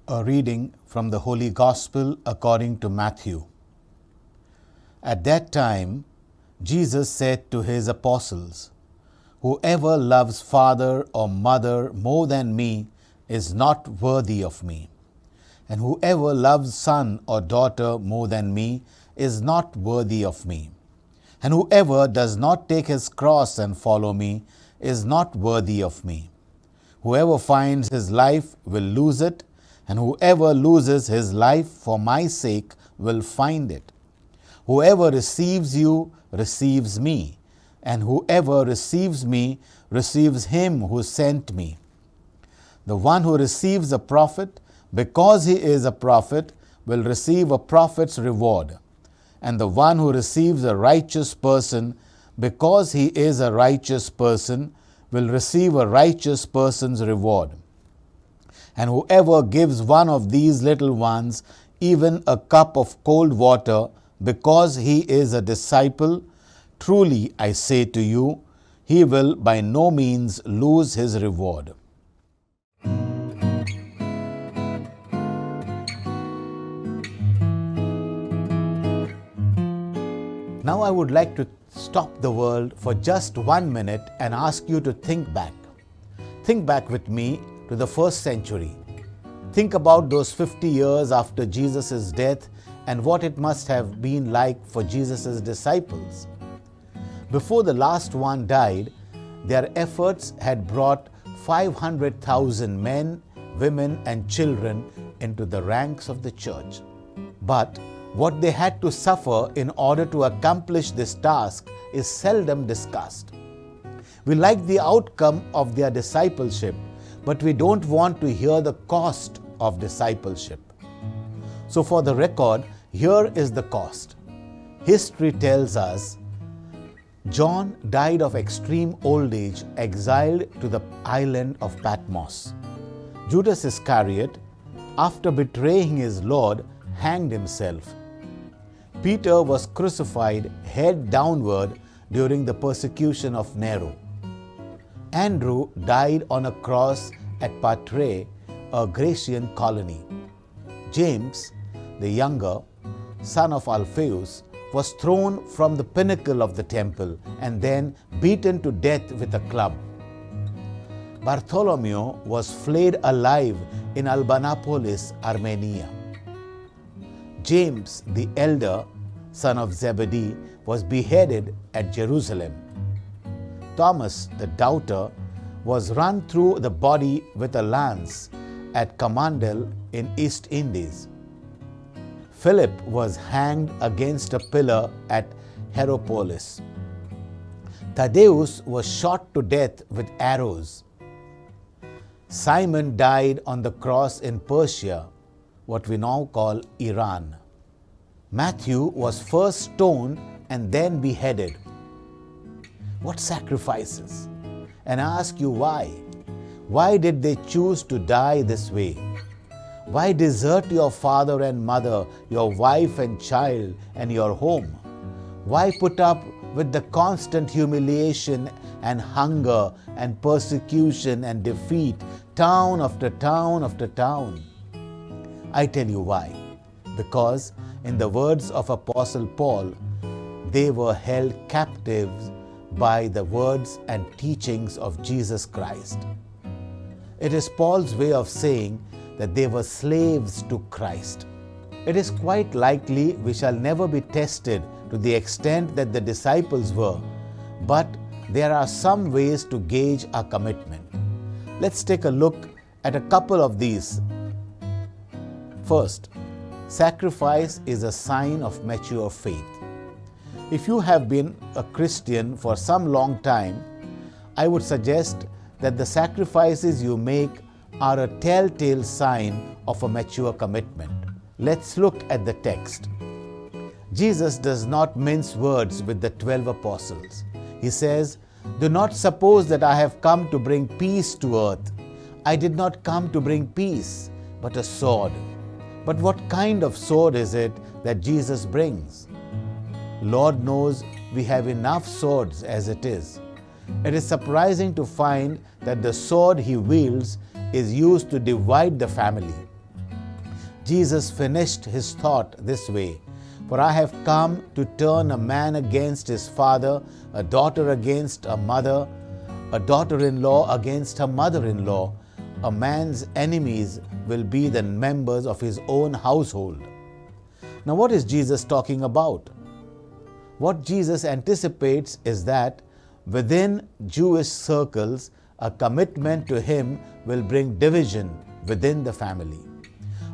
A reading from the Holy Gospel according to Matthew. At that time, Jesus said to his apostles, "Whoever loves father or mother more than me is not worthy of me, and whoever loves son or daughter more than me is not worthy of me, and whoever does not take his cross and follow me is not worthy of me. Whoever finds his life will lose it, and whoever loses his life for my sake will find it. Whoever receives you receives me, and whoever receives me receives him who sent me. The one who receives a prophet because he is a prophet will receive a prophet's reward, and the one who receives a righteous person because he is a righteous person will receive a righteous person's reward. And whoever gives one of these little ones even a cup of cold water because he is a disciple, truly I say to you, he will by no means lose his reward." Now I would like to stop the world for just 1 minute and ask you to think back. Think back with me to the first century. Think about those 50 years after Jesus' death and what it must have been like for Jesus' disciples. Before the last one died, their efforts had brought 500,000 men, women, and children into the ranks of the church. But what they had to suffer in order to accomplish this task is seldom discussed. We like the outcome of their discipleship, but we don't want to hear the cost of discipleship. So for the record, here is the cost. History tells us John died of extreme old age, exiled to the island of Patmos. Judas Iscariot, after betraying his Lord, hanged himself. Peter was crucified head downward during the persecution of Nero. Andrew died on a cross at Patrae, a Grecian colony. James, the younger, son of Alphaeus, was thrown from the pinnacle of the temple and then beaten to death with a club. Bartholomew was flayed alive in Albanapolis, Armenia. James, the elder, son of Zebedee, was beheaded at Jerusalem. Thomas, the doubter, was run through the body with a lance at Camandel in East Indies. Philip was hanged against a pillar at Hierapolis. Thaddeus was shot to death with arrows. Simon died on the cross in Persia, what we now call Iran. Matthew was first stoned and then beheaded. What sacrifices? And I ask you why? Why did they choose to die this way? Why desert your father and mother, your wife and child, and your home? Why put up with the constant humiliation and hunger and persecution and defeat, town after town after town? I tell you why. Because, in the words of Apostle Paul, they were held captives by the words and teachings of Jesus Christ. It is Paul's way of saying that they were slaves to Christ. It is quite likely we shall never be tested to the extent that the disciples were, but there are some ways to gauge our commitment. Let's take a look at a couple of these. First, sacrifice is a sign of mature faith. If you have been a Christian for some long time, I would suggest that the sacrifices you make are a telltale sign of a mature commitment. Let's look at the text. Jesus does not mince words with the 12 apostles. He says, "Do not suppose that I have come to bring peace to earth. I did not come to bring peace, but a sword." But what kind of sword is it that Jesus brings? Lord knows we have enough swords as it is. It is surprising to find that the sword he wields is used to divide the family. Jesus finished his thought this way, "For I have come to turn a man against his father, a daughter against a mother, a daughter-in-law against her mother-in-law. A man's enemies will be the members of his own household." Now, what is Jesus talking about? What Jesus anticipates is that within Jewish circles, a commitment to him will bring division within the family.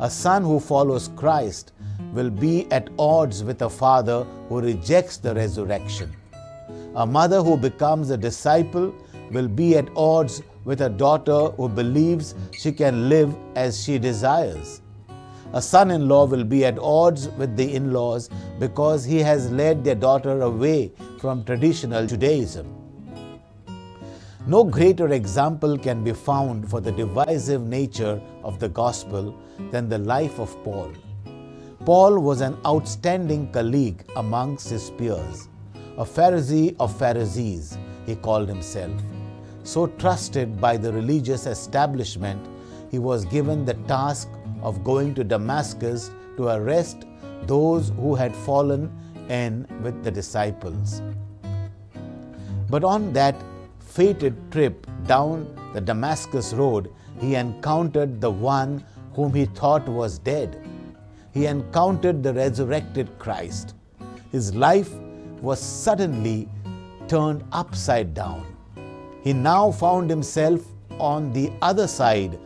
A son who follows Christ will be at odds with a father who rejects the resurrection. A mother who becomes a disciple will be at odds with a daughter who believes she can live as she desires. A son-in-law will be at odds with the in-laws because he has led their daughter away from traditional Judaism. No greater example can be found for the divisive nature of the gospel than the life of Paul. Paul was an outstanding colleague amongst his peers. A Pharisee of Pharisees, he called himself. So trusted by the religious establishment, he was given the task of going to Damascus to arrest those who had fallen in with the disciples. But on that fated trip down the Damascus road, he encountered the one whom he thought was dead. He encountered the resurrected Christ. His life was suddenly turned upside down. He now found himself on the other side,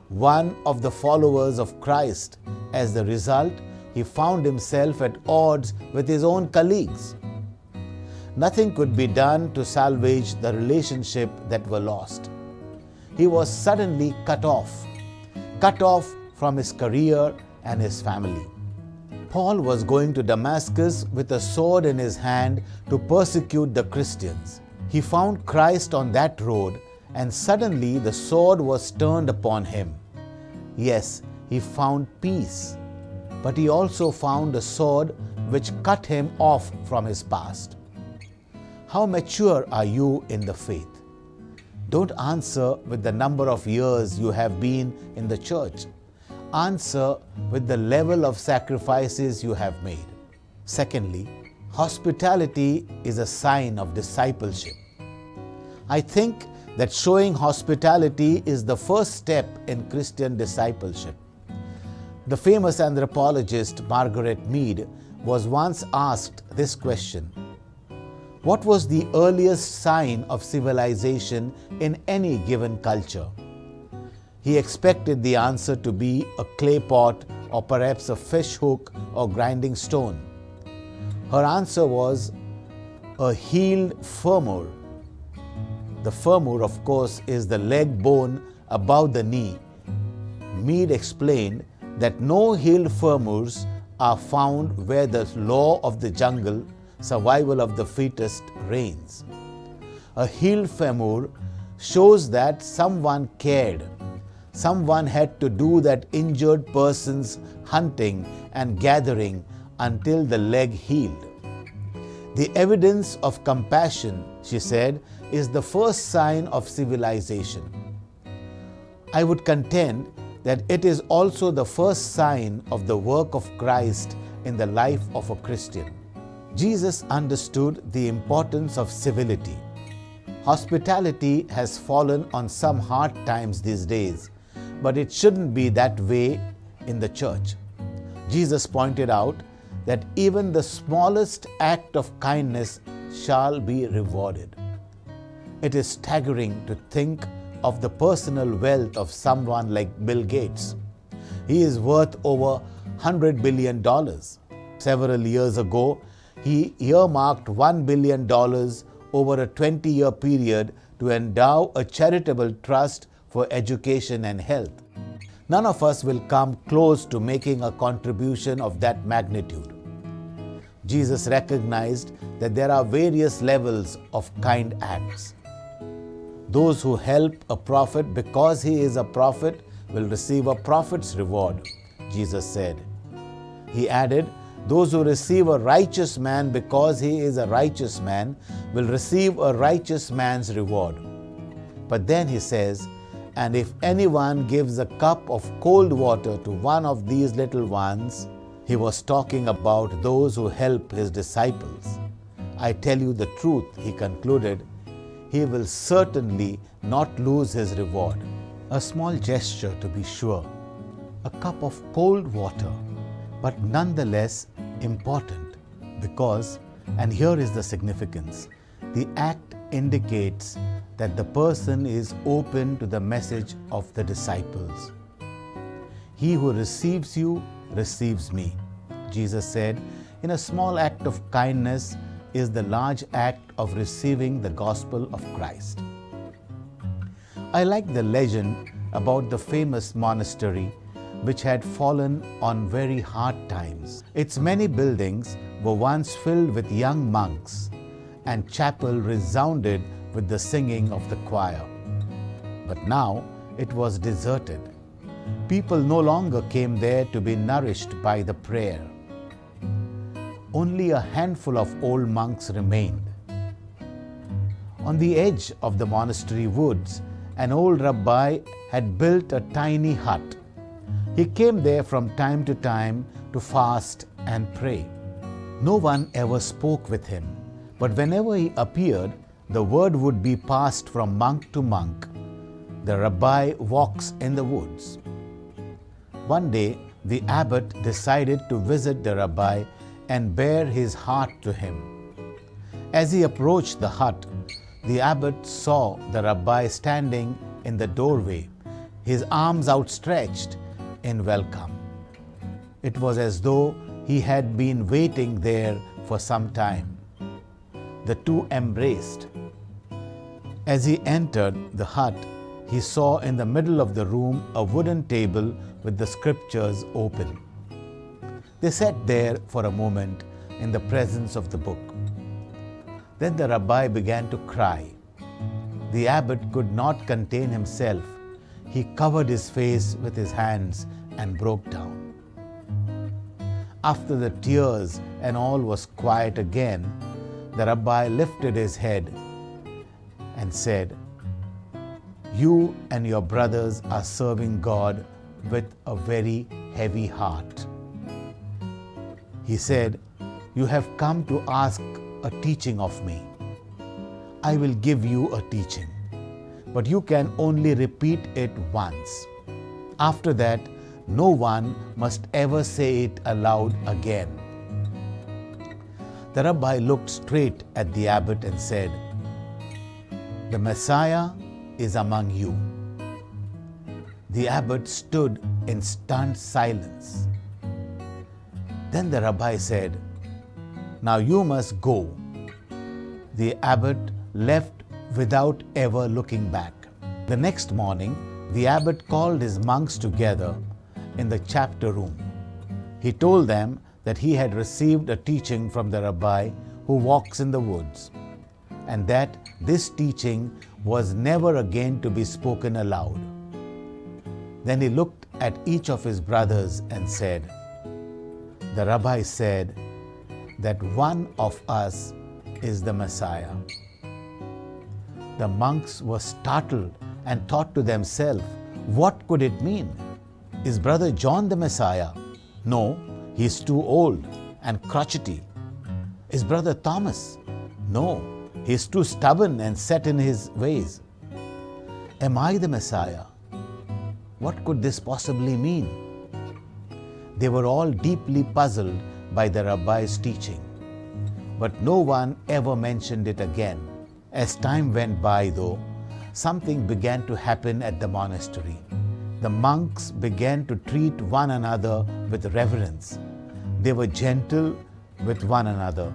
one of the followers of Christ. As the result, he found himself at odds with his own colleagues. Nothing could be done to salvage the relationship that were lost. He was suddenly cut off from his career and his family. Paul was going to Damascus with a sword in his hand to persecute the Christians. He found Christ on that road, and suddenly the sword was turned upon him. Yes, he found peace, but he also found a sword which cut him off from his past. How mature are you in the faith? Don't answer with the number of years you have been in the church. Answer with the level of sacrifices you have made. Secondly, hospitality is a sign of discipleship. I think that showing hospitality is the first step in Christian discipleship. The famous anthropologist Margaret Mead was once asked this question: what was the earliest sign of civilization in any given culture? He expected the answer to be a clay pot or perhaps a fish hook or grinding stone. Her answer was a healed femur. The femur, of course, is the leg bone above the knee. Mead explained that no healed femurs are found where the law of the jungle, survival of the fittest, reigns. A healed femur shows that someone cared. Someone had to do that injured person's hunting and gathering until the leg healed. The evidence of compassion, she said, is the first sign of civilization. I would contend that it is also the first sign of the work of Christ in the life of a Christian. Jesus understood the importance of civility. Hospitality has fallen on some hard times these days, but it shouldn't be that way in the church. Jesus pointed out that even the smallest act of kindness shall be rewarded. It is staggering to think of the personal wealth of someone like Bill Gates. He is worth over $100 billion. Several years ago, he earmarked $1 billion over a 20-year period to endow a charitable trust for education and health. None of us will come close to making a contribution of that magnitude. Jesus recognized that there are various levels of kind acts. Those who help a prophet because he is a prophet will receive a prophet's reward, Jesus said. He added, those who receive a righteous man because he is a righteous man will receive a righteous man's reward. But then he says, And if anyone gives a cup of cold water to one of these little ones," he was talking about those who help his disciples, "I tell you the truth," he concluded, "he will certainly not lose his reward." A small gesture, to be sure, a cup of cold water, but nonetheless important because, and here is the significance, the act indicates that the person is open to the message of the disciples. "He who receives you receives me," Jesus said. In a small act of kindness is the large act of receiving the gospel of Christ. I like the legend about the famous monastery which had fallen on very hard times. Its many buildings were once filled with young monks, and chapel resounded with the singing of the choir. But now it was deserted. People no longer came there to be nourished by the prayer. Only a handful of old monks remained. On the edge of the monastery woods, an old rabbi had built a tiny hut. He came there from time to time to fast and pray. No one ever spoke with him, but whenever he appeared, the word would be passed from monk to monk. The rabbi walks in the woods. One day, the abbot decided to visit the rabbi and bare his heart to him. As he approached the hut, the abbot saw the rabbi standing in the doorway, his arms outstretched in welcome. It was as though he had been waiting there for some time. The two embraced. As he entered the hut, he saw in the middle of the room a wooden table with the scriptures open. They sat there for a moment in the presence of the book. Then the rabbi began to cry. The abbot could not contain himself. He covered his face with his hands and broke down. After the tears and all was quiet again, the rabbi lifted his head and said, "You and your brothers are serving God with a very heavy heart." He said, "You have come to ask a teaching of me. I will give you a teaching, but you can only repeat it once. After that, no one must ever say it aloud again." The rabbi looked straight at the abbot and said, "The Messiah is among you." The abbot stood in stunned silence. Then the rabbi said, "Now you must go." The abbot left without ever looking back. The next morning, the abbot called his monks together in the chapter room. He told them that he had received a teaching from the rabbi who walks in the woods, and that this teaching was never again to be spoken aloud. Then he looked at each of his brothers and said, "The rabbi said that one of us is the Messiah." The monks were startled and thought to themselves, what could it mean? Is Brother John the Messiah? No, he is too old and crotchety. Is Brother Thomas? No, he is too stubborn and set in his ways. Am I the Messiah? What could this possibly mean? They were all deeply puzzled by the rabbi's teaching, but no one ever mentioned it again. As time went by, though, something began to happen at the monastery. The monks began to treat one another with reverence. They were gentle with one another.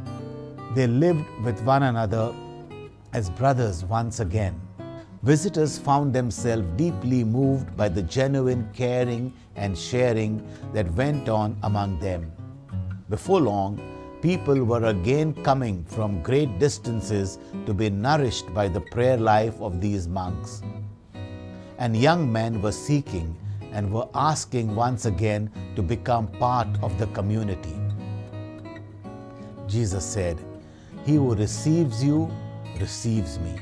They lived with one another as brothers once again. Visitors found themselves deeply moved by the genuine caring and sharing that went on among them. Before long, people were again coming from great distances to be nourished by the prayer life of these monks. And young men were seeking and were asking once again to become part of the community. Jesus said, "He who receives you receives me."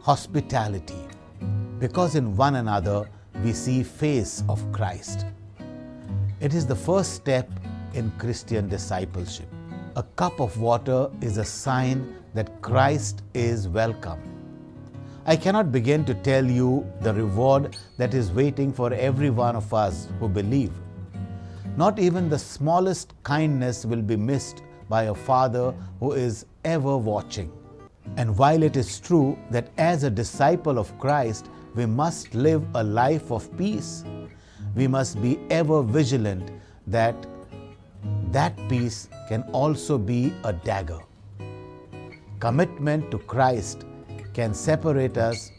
Hospitality, because in one another we see face of Christ. It is the first step in Christian discipleship. A cup of water is a sign that Christ is welcome. I cannot begin to tell you the reward that is waiting for every one of us who believe. Not even the smallest kindness will be missed by a Father who is ever watching. And while it is true that as a disciple of Christ, we must live a life of peace, we must be ever vigilant that peace can also be a dagger. Commitment to Christ can separate us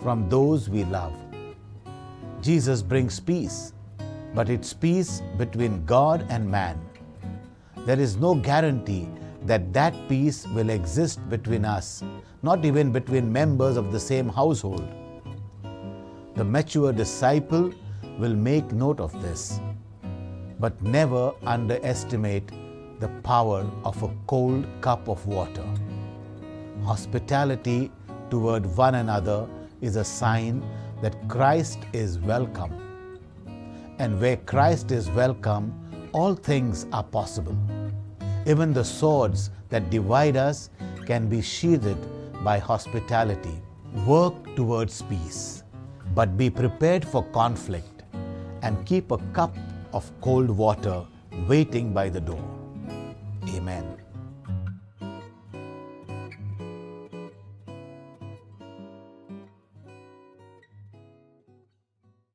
from those we love. Jesus brings peace, but it's peace between God and man. There is no guarantee that peace will exist between us, not even between members of the same household. The mature disciple will make note of this, but never underestimate the power of a cold cup of water. Hospitality toward one another is a sign that Christ is welcome. And where Christ is welcome, all things are possible. Even the swords that divide us can be sheathed by hospitality. Work towards peace, but be prepared for conflict and keep a cup of cold water waiting by the door. Amen.